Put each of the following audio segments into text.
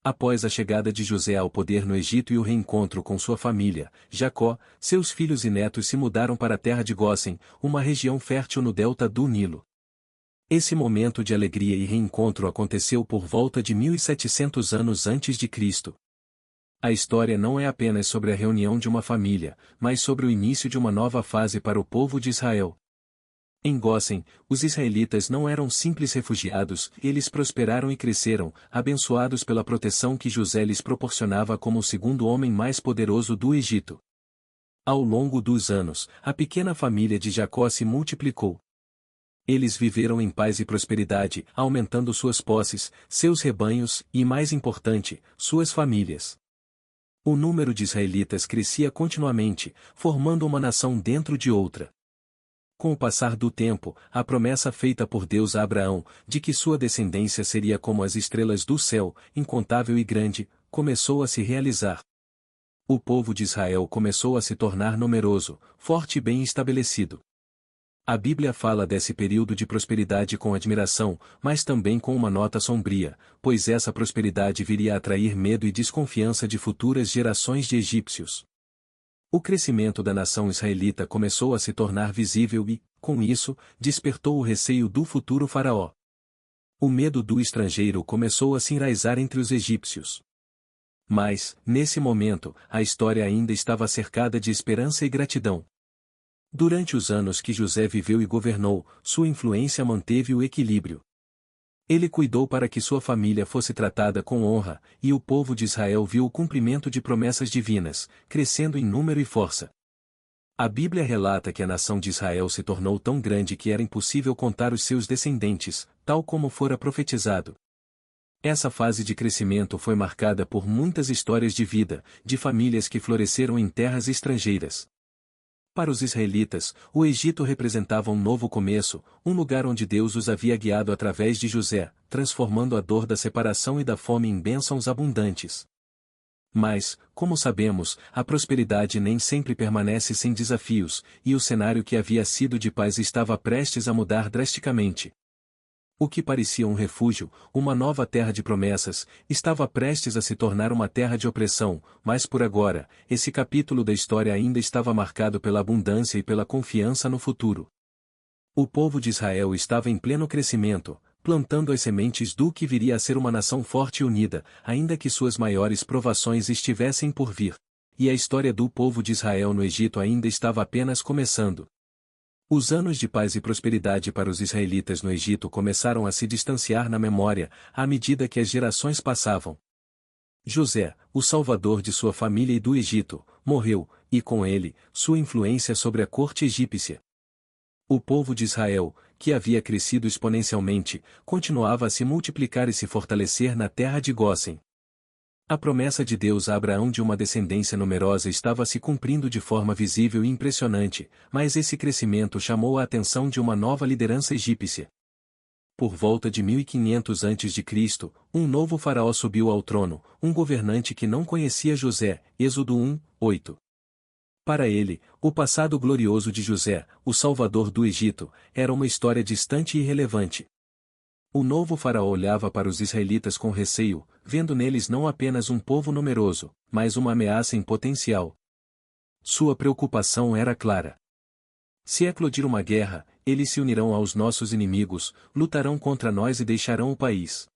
Após a chegada de José ao poder no Egito e o reencontro com sua família, Jacó, seus filhos e netos se mudaram para a terra de Gósen, uma região fértil no delta do Nilo. Esse momento de alegria e reencontro aconteceu por volta de 1700 anos antes de Cristo. A história não é apenas sobre a reunião de uma família, mas sobre o início de uma nova fase para o povo de Israel. Em Gósen, os israelitas não eram simples refugiados, eles prosperaram e cresceram, abençoados pela proteção que José lhes proporcionava como o segundo homem mais poderoso do Egito. Ao longo dos anos, a pequena família de Jacó se multiplicou. Eles viveram em paz e prosperidade, aumentando suas posses, seus rebanhos e, mais importante, suas famílias. O número de israelitas crescia continuamente, formando uma nação dentro de outra. Com o passar do tempo, a promessa feita por Deus a Abraão, de que sua descendência seria como as estrelas do céu, incontável e grande, começou a se realizar. O povo de Israel começou a se tornar numeroso, forte e bem estabelecido. A Bíblia fala desse período de prosperidade com admiração, mas também com uma nota sombria, pois essa prosperidade viria a atrair medo e desconfiança de futuras gerações de egípcios. O crescimento da nação israelita começou a se tornar visível e, com isso, despertou o receio do futuro faraó. O medo do estrangeiro começou a se enraizar entre os egípcios. Mas, nesse momento, a história ainda estava cercada de esperança e gratidão. Durante os anos que José viveu e governou, sua influência manteve o equilíbrio. Ele cuidou para que sua família fosse tratada com honra, e o povo de Israel viu o cumprimento de promessas divinas, crescendo em número e força. A Bíblia relata que a nação de Israel se tornou tão grande que era impossível contar os seus descendentes, tal como fora profetizado. Essa fase de crescimento foi marcada por muitas histórias de vida, de famílias que floresceram em terras estrangeiras. Para os israelitas, o Egito representava um novo começo, um lugar onde Deus os havia guiado através de José, transformando a dor da separação e da fome em bênçãos abundantes. Mas, como sabemos, a prosperidade nem sempre permanece sem desafios, e o cenário que havia sido de paz estava prestes a mudar drasticamente. O que parecia um refúgio, uma nova terra de promessas, estava prestes a se tornar uma terra de opressão, mas por agora, esse capítulo da história ainda estava marcado pela abundância e pela confiança no futuro. O povo de Israel estava em pleno crescimento, plantando as sementes do que viria a ser uma nação forte e unida, ainda que suas maiores provações estivessem por vir. E a história do povo de Israel no Egito ainda estava apenas começando. Os anos de paz e prosperidade para os israelitas no Egito começaram a se distanciar na memória, à medida que as gerações passavam. José, o salvador de sua família e do Egito, morreu, e com ele, sua influência sobre a corte egípcia. O povo de Israel, que havia crescido exponencialmente, continuava a se multiplicar e se fortalecer na terra de Gósen. A promessa de Deus a Abraão de uma descendência numerosa estava se cumprindo de forma visível e impressionante, mas esse crescimento chamou a atenção de uma nova liderança egípcia. Por volta de 1500 a.C., um novo faraó subiu ao trono, um governante que não conhecia José, Êxodo 1, 8. Para ele, o passado glorioso de José, o salvador do Egito, era uma história distante e irrelevante. O novo faraó olhava para os israelitas com receio, vendo neles não apenas um povo numeroso, mas uma ameaça em potencial. Sua preocupação era clara. Se eclodir uma guerra, eles se unirão aos nossos inimigos, lutarão contra nós e deixarão o país.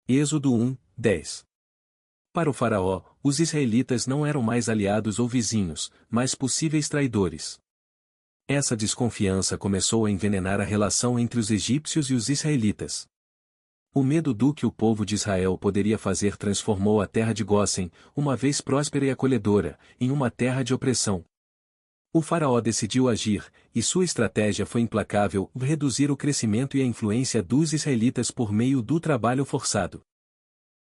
Êxodo 1, 10. Para o faraó, os israelitas não eram mais aliados ou vizinhos, mas possíveis traidores. Essa desconfiança começou a envenenar a relação entre os egípcios e os israelitas. O medo do que o povo de Israel poderia fazer transformou a terra de Gósen, uma vez próspera e acolhedora, em uma terra de opressão. O faraó decidiu agir, e sua estratégia foi implacável: reduzir o crescimento e a influência dos israelitas por meio do trabalho forçado.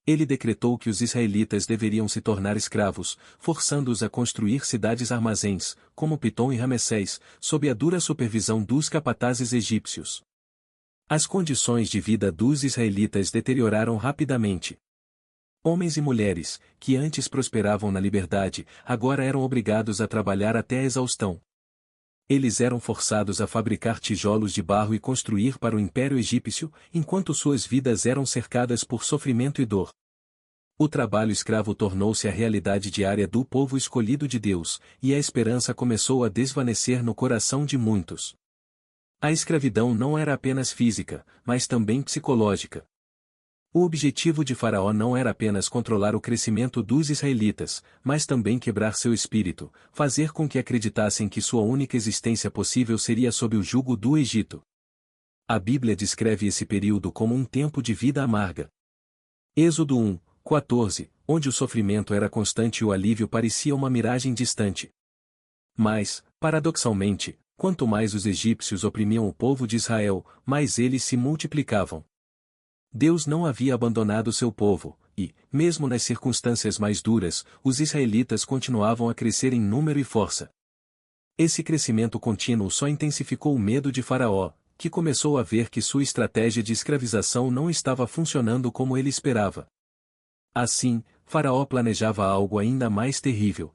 Ele decretou que os israelitas deveriam se tornar escravos, forçando-os a construir cidades-armazéns, como Pitom e Ramessés, sob a dura supervisão dos capatazes egípcios. As condições de vida dos israelitas deterioraram rapidamente. Homens e mulheres, que antes prosperavam na liberdade, agora eram obrigados a trabalhar até a exaustão. Eles eram forçados a fabricar tijolos de barro e construir para o Império Egípcio, enquanto suas vidas eram cercadas por sofrimento e dor. O trabalho escravo tornou-se a realidade diária do povo escolhido de Deus, e a esperança começou a desvanecer no coração de muitos. A escravidão não era apenas física, mas também psicológica. O objetivo de Faraó não era apenas controlar o crescimento dos israelitas, mas também quebrar seu espírito, fazer com que acreditassem que sua única existência possível seria sob o jugo do Egito. A Bíblia descreve esse período como um tempo de vida amarga. Êxodo 1, 14, onde o sofrimento era constante e o alívio parecia uma miragem distante. Mas, paradoxalmente, quanto mais os egípcios oprimiam o povo de Israel, mais eles se multiplicavam. Deus não havia abandonado seu povo, e, mesmo nas circunstâncias mais duras, os israelitas continuavam a crescer em número e força. Esse crescimento contínuo só intensificou o medo de Faraó, que começou a ver que sua estratégia de escravização não estava funcionando como ele esperava. Assim, Faraó planejava algo ainda mais terrível.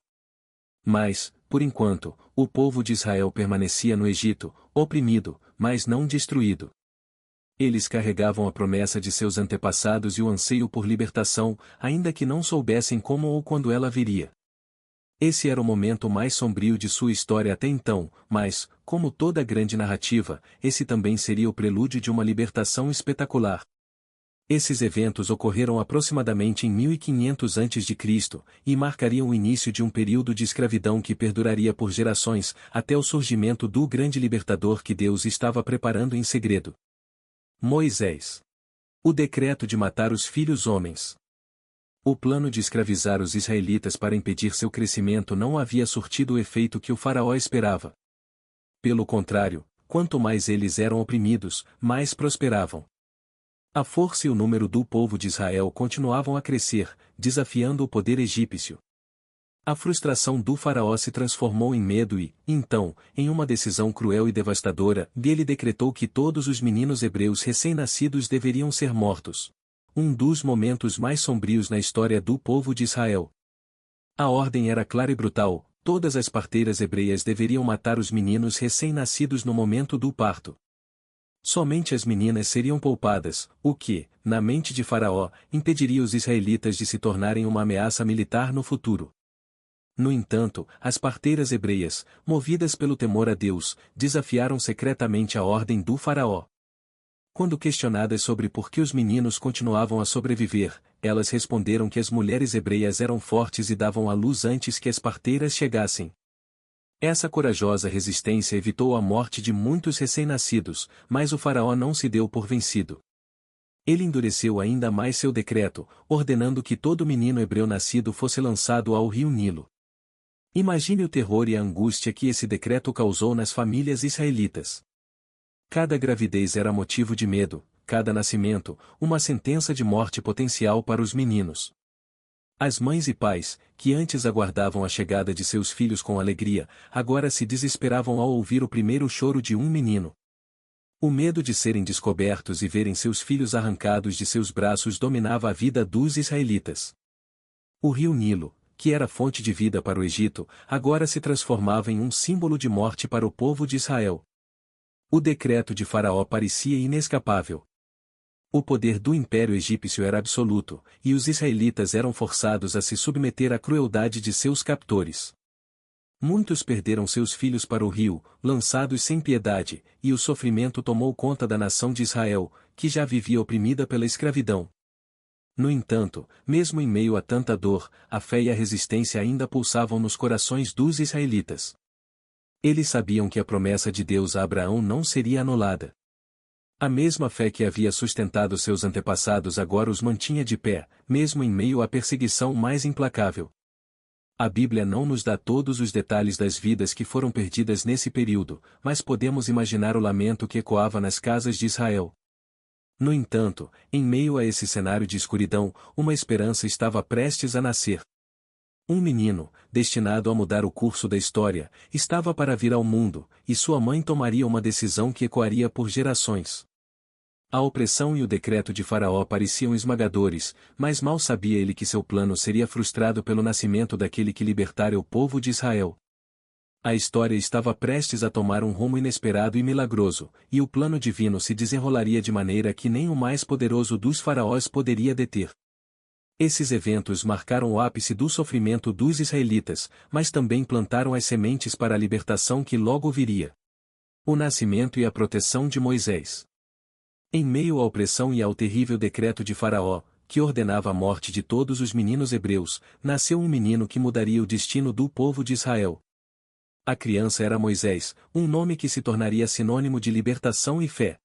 Mas, por enquanto, o povo de Israel permanecia no Egito, oprimido, mas não destruído. Eles carregavam a promessa de seus antepassados e o anseio por libertação, ainda que não soubessem como ou quando ela viria. Esse era o momento mais sombrio de sua história até então, mas, como toda grande narrativa, esse também seria o prelúdio de uma libertação espetacular. Esses eventos ocorreram aproximadamente em 1500 a.C., e marcariam o início de um período de escravidão que perduraria por gerações, até o surgimento do grande libertador que Deus estava preparando em segredo. Moisés. O decreto de matar os filhos homens. O plano de escravizar os israelitas para impedir seu crescimento não havia surtido o efeito que o faraó esperava. Pelo contrário, quanto mais eles eram oprimidos, mais prosperavam. A força e o número do povo de Israel continuavam a crescer, desafiando o poder egípcio. A frustração do faraó se transformou em medo e, então, em uma decisão cruel e devastadora, ele decretou que todos os meninos hebreus recém-nascidos deveriam ser mortos. Um dos momentos mais sombrios na história do povo de Israel. A ordem era clara e brutal: todas as parteiras hebreias deveriam matar os meninos recém-nascidos no momento do parto. Somente as meninas seriam poupadas, o que, na mente de Faraó, impediria os israelitas de se tornarem uma ameaça militar no futuro. No entanto, as parteiras hebreias, movidas pelo temor a Deus, desafiaram secretamente a ordem do faraó. Quando questionadas sobre por que os meninos continuavam a sobreviver, elas responderam que as mulheres hebreias eram fortes e davam à luz antes que as parteiras chegassem. Essa corajosa resistência evitou a morte de muitos recém-nascidos, mas o faraó não se deu por vencido. Ele endureceu ainda mais seu decreto, ordenando que todo menino hebreu nascido fosse lançado ao rio Nilo. Imagine o terror e a angústia que esse decreto causou nas famílias israelitas. Cada gravidez era motivo de medo, cada nascimento, uma sentença de morte potencial para os meninos. As mães e pais, que antes aguardavam a chegada de seus filhos com alegria, agora se desesperavam ao ouvir o primeiro choro de um menino. O medo de serem descobertos e verem seus filhos arrancados de seus braços dominava a vida dos israelitas. O rio Nilo, que era fonte de vida para o Egito, agora se transformava em um símbolo de morte para o povo de Israel. O decreto de Faraó parecia inescapável. O poder do Império Egípcio era absoluto, e os israelitas eram forçados a se submeter à crueldade de seus captores. Muitos perderam seus filhos para o rio, lançados sem piedade, e o sofrimento tomou conta da nação de Israel, que já vivia oprimida pela escravidão. No entanto, mesmo em meio a tanta dor, a fé e a resistência ainda pulsavam nos corações dos israelitas. Eles sabiam que a promessa de Deus a Abraão não seria anulada. A mesma fé que havia sustentado seus antepassados agora os mantinha de pé, mesmo em meio à perseguição mais implacável. A Bíblia não nos dá todos os detalhes das vidas que foram perdidas nesse período, mas podemos imaginar o lamento que ecoava nas casas de Israel. No entanto, em meio a esse cenário de escuridão, uma esperança estava prestes a nascer. Um menino, destinado a mudar o curso da história, estava para vir ao mundo, e sua mãe tomaria uma decisão que ecoaria por gerações. A opressão e o decreto de Faraó pareciam esmagadores, mas mal sabia ele que seu plano seria frustrado pelo nascimento daquele que libertara o povo de Israel. A história estava prestes a tomar um rumo inesperado e milagroso, e o plano divino se desenrolaria de maneira que nem o mais poderoso dos faraós poderia deter. Esses eventos marcaram o ápice do sofrimento dos israelitas, mas também plantaram as sementes para a libertação que logo viria. O nascimento e a proteção de Moisés. Em meio à opressão e ao terrível decreto de Faraó, que ordenava a morte de todos os meninos hebreus, nasceu um menino que mudaria o destino do povo de Israel. A criança era Moisés, um nome que se tornaria sinônimo de libertação e fé.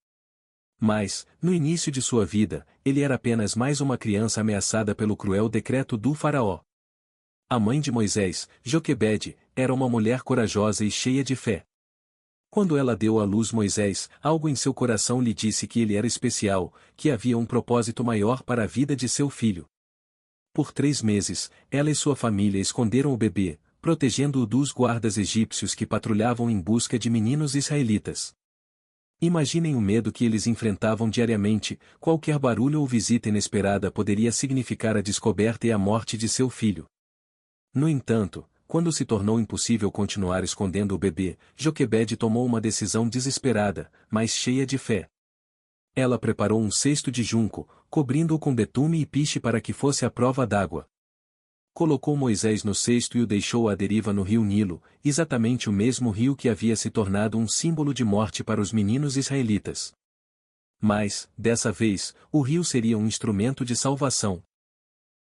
Mas, no início de sua vida, ele era apenas mais uma criança ameaçada pelo cruel decreto do Faraó. A mãe de Moisés, Joquebede, era uma mulher corajosa e cheia de fé. Quando ela deu à luz Moisés, algo em seu coração lhe disse que ele era especial, que havia um propósito maior para a vida de seu filho. Por 3 meses, ela e sua família esconderam o bebê, protegendo-o dos guardas egípcios que patrulhavam em busca de meninos israelitas. Imaginem o medo que eles enfrentavam diariamente, qualquer barulho ou visita inesperada poderia significar a descoberta e a morte de seu filho. No entanto, quando se tornou impossível continuar escondendo o bebê, Joquebede tomou uma decisão desesperada, mas cheia de fé. Ela preparou um cesto de junco, cobrindo-o com betume e piche para que fosse à prova d'água. Colocou Moisés no cesto e o deixou à deriva no rio Nilo, exatamente o mesmo rio que havia se tornado um símbolo de morte para os meninos israelitas. Mas, dessa vez, o rio seria um instrumento de salvação.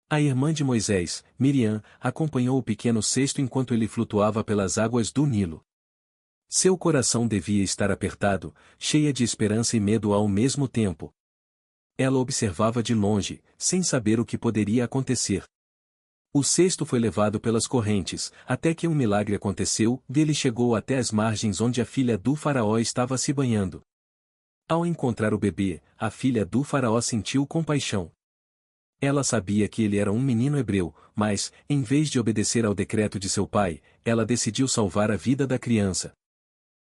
A irmã de Moisés, Miriam, acompanhou o pequeno cesto enquanto ele flutuava pelas águas do Nilo. Seu coração devia estar apertado, cheia de esperança e medo ao mesmo tempo. Ela observava de longe, sem saber o que poderia acontecer. O cesto foi levado pelas correntes, até que um milagre aconteceu, ele chegou até as margens onde a filha do faraó estava se banhando. Ao encontrar o bebê, a filha do faraó sentiu compaixão. Ela sabia que ele era um menino hebreu, mas, em vez de obedecer ao decreto de seu pai, ela decidiu salvar a vida da criança.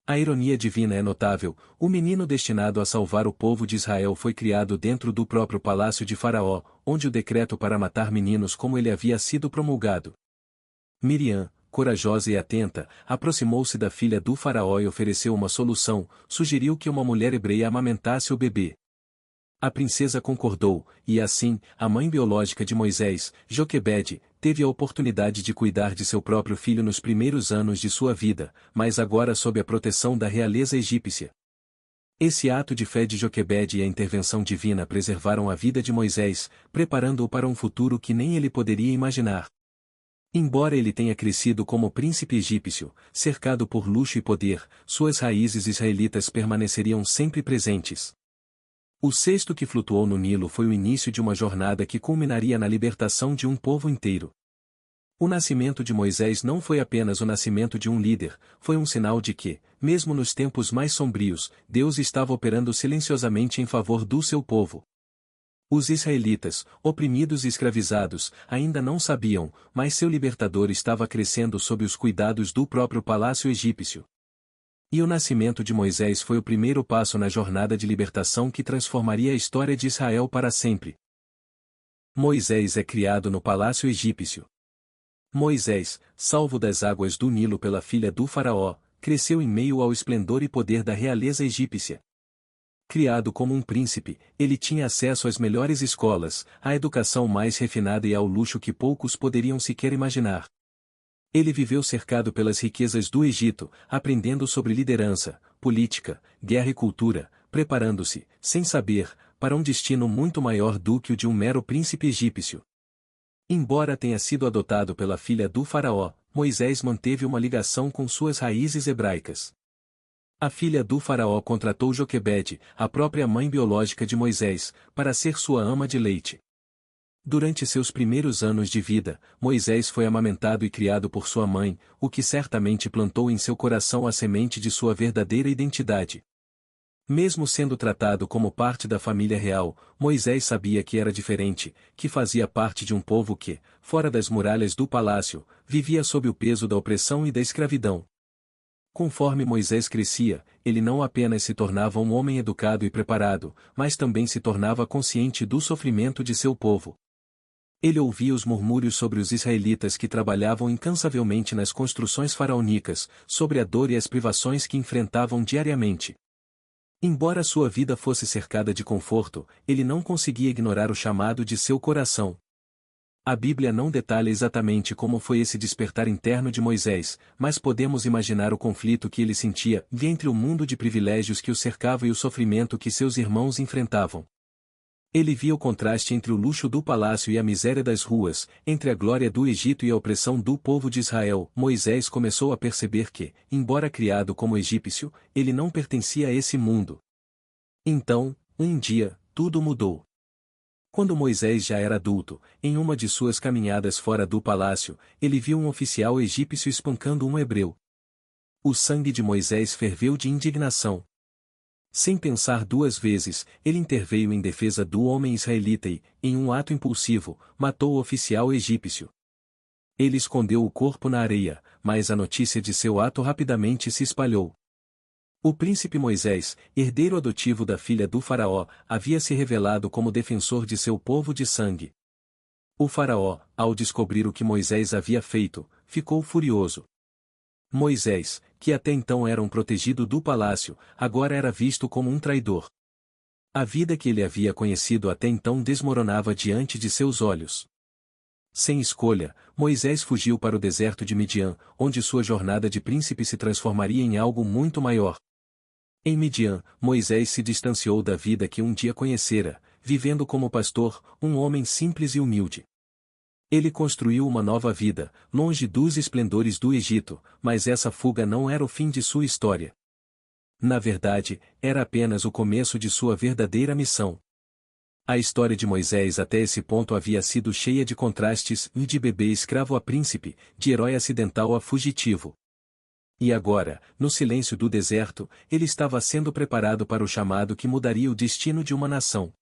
A ironia divina é notável, o menino destinado a salvar o povo de Israel foi criado dentro do próprio palácio de Faraó, onde o decreto para matar meninos como ele havia sido promulgado. Miriam, corajosa e atenta, aproximou-se da filha do Faraó e ofereceu uma solução, sugeriu que uma mulher hebreia amamentasse o bebê. A princesa concordou, e assim, a mãe biológica de Moisés, Joquebede, teve a oportunidade de cuidar de seu próprio filho nos primeiros anos de sua vida, mas agora sob a proteção da realeza egípcia. Esse ato de fé de Joquebede e a intervenção divina preservaram a vida de Moisés, preparando-o para um futuro que nem ele poderia imaginar. Embora ele tenha crescido como príncipe egípcio, cercado por luxo e poder, suas raízes israelitas permaneceriam sempre presentes. O cesto que flutuou no Nilo foi o início de uma jornada que culminaria na libertação de um povo inteiro. O nascimento de Moisés não foi apenas o nascimento de um líder, foi um sinal de que, mesmo nos tempos mais sombrios, Deus estava operando silenciosamente em favor do seu povo. Os israelitas, oprimidos e escravizados, ainda não sabiam, mas seu libertador estava crescendo sob os cuidados do próprio palácio egípcio. E o nascimento de Moisés foi o primeiro passo na jornada de libertação que transformaria a história de Israel para sempre. Moisés é criado no palácio egípcio. Moisés, salvo das águas do Nilo pela filha do faraó, cresceu em meio ao esplendor e poder da realeza egípcia. Criado como um príncipe, ele tinha acesso às melhores escolas, à educação mais refinada e ao luxo que poucos poderiam sequer imaginar. Ele viveu cercado pelas riquezas do Egito, aprendendo sobre liderança, política, guerra e cultura, preparando-se, sem saber, para um destino muito maior do que o de um mero príncipe egípcio. Embora tenha sido adotado pela filha do faraó, Moisés manteve uma ligação com suas raízes hebraicas. A filha do faraó contratou Joquebede, a própria mãe biológica de Moisés, para ser sua ama de leite. Durante seus primeiros anos de vida, Moisés foi amamentado e criado por sua mãe, o que certamente plantou em seu coração a semente de sua verdadeira identidade. Mesmo sendo tratado como parte da família real, Moisés sabia que era diferente, que fazia parte de um povo que, fora das muralhas do palácio, vivia sob o peso da opressão e da escravidão. Conforme Moisés crescia, ele não apenas se tornava um homem educado e preparado, mas também se tornava consciente do sofrimento de seu povo. Ele ouvia os murmúrios sobre os israelitas que trabalhavam incansavelmente nas construções faraônicas, sobre a dor e as privações que enfrentavam diariamente. Embora sua vida fosse cercada de conforto, ele não conseguia ignorar o chamado de seu coração. A Bíblia não detalha exatamente como foi esse despertar interno de Moisés, mas podemos imaginar o conflito que ele sentia entre o mundo de privilégios que o cercava e o sofrimento que seus irmãos enfrentavam. Ele via o contraste entre o luxo do palácio e a miséria das ruas, entre a glória do Egito e a opressão do povo de Israel. Moisés começou a perceber que, embora criado como egípcio, ele não pertencia a esse mundo. Então, um dia, tudo mudou. Quando Moisés já era adulto, em uma de suas caminhadas fora do palácio, ele viu um oficial egípcio espancando um hebreu. O sangue de Moisés ferveu de indignação. Sem pensar duas vezes, ele interveio em defesa do homem israelita e, em um ato impulsivo, matou o oficial egípcio. Ele escondeu o corpo na areia, mas a notícia de seu ato rapidamente se espalhou. O príncipe Moisés, herdeiro adotivo da filha do faraó, havia se revelado como defensor de seu povo de sangue. O faraó, ao descobrir o que Moisés havia feito, ficou furioso. Moisés, que até então era um protegido do palácio, agora era visto como um traidor. A vida que ele havia conhecido até então desmoronava diante de seus olhos. Sem escolha, Moisés fugiu para o deserto de Midian, onde sua jornada de príncipe se transformaria em algo muito maior. Em Midian, Moisés se distanciou da vida que um dia conhecera, vivendo como pastor, um homem simples e humilde. Ele construiu uma nova vida, longe dos esplendores do Egito, mas essa fuga não era o fim de sua história. Na verdade, era apenas o começo de sua verdadeira missão. A história de Moisés até esse ponto havia sido cheia de contrastes, de bebê escravo a príncipe, de herói acidental a fugitivo. E agora, no silêncio do deserto, ele estava sendo preparado para o chamado que mudaria o destino de uma nação.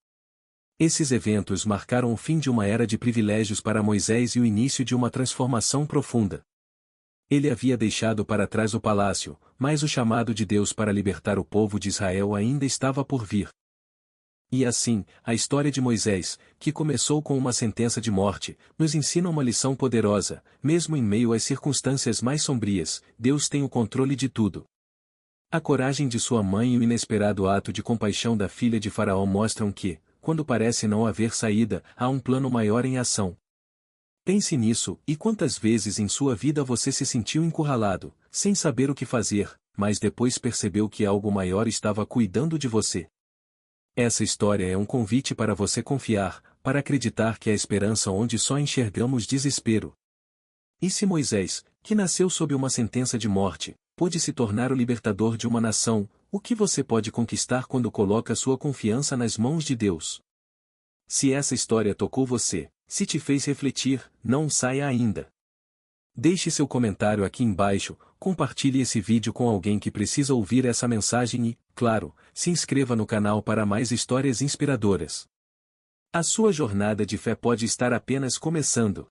Esses eventos marcaram o fim de uma era de privilégios para Moisés e o início de uma transformação profunda. Ele havia deixado para trás o palácio, mas o chamado de Deus para libertar o povo de Israel ainda estava por vir. E assim, a história de Moisés, que começou com uma sentença de morte, nos ensina uma lição poderosa: mesmo em meio às circunstâncias mais sombrias, Deus tem o controle de tudo. A coragem de sua mãe e o inesperado ato de compaixão da filha de Faraó mostram que, quando parece não haver saída, há um plano maior em ação. Pense nisso, e quantas vezes em sua vida você se sentiu encurralado, sem saber o que fazer, mas depois percebeu que algo maior estava cuidando de você. Essa história é um convite para você confiar, para acreditar que há esperança onde só enxergamos desespero. E se Moisés, que nasceu sob uma sentença de morte, pôde se tornar o libertador de uma nação, o que você pode conquistar quando coloca sua confiança nas mãos de Deus? Se essa história tocou você, se te fez refletir, não saia ainda. Deixe seu comentário aqui embaixo, compartilhe esse vídeo com alguém que precisa ouvir essa mensagem e, claro, se inscreva no canal para mais histórias inspiradoras. A sua jornada de fé pode estar apenas começando.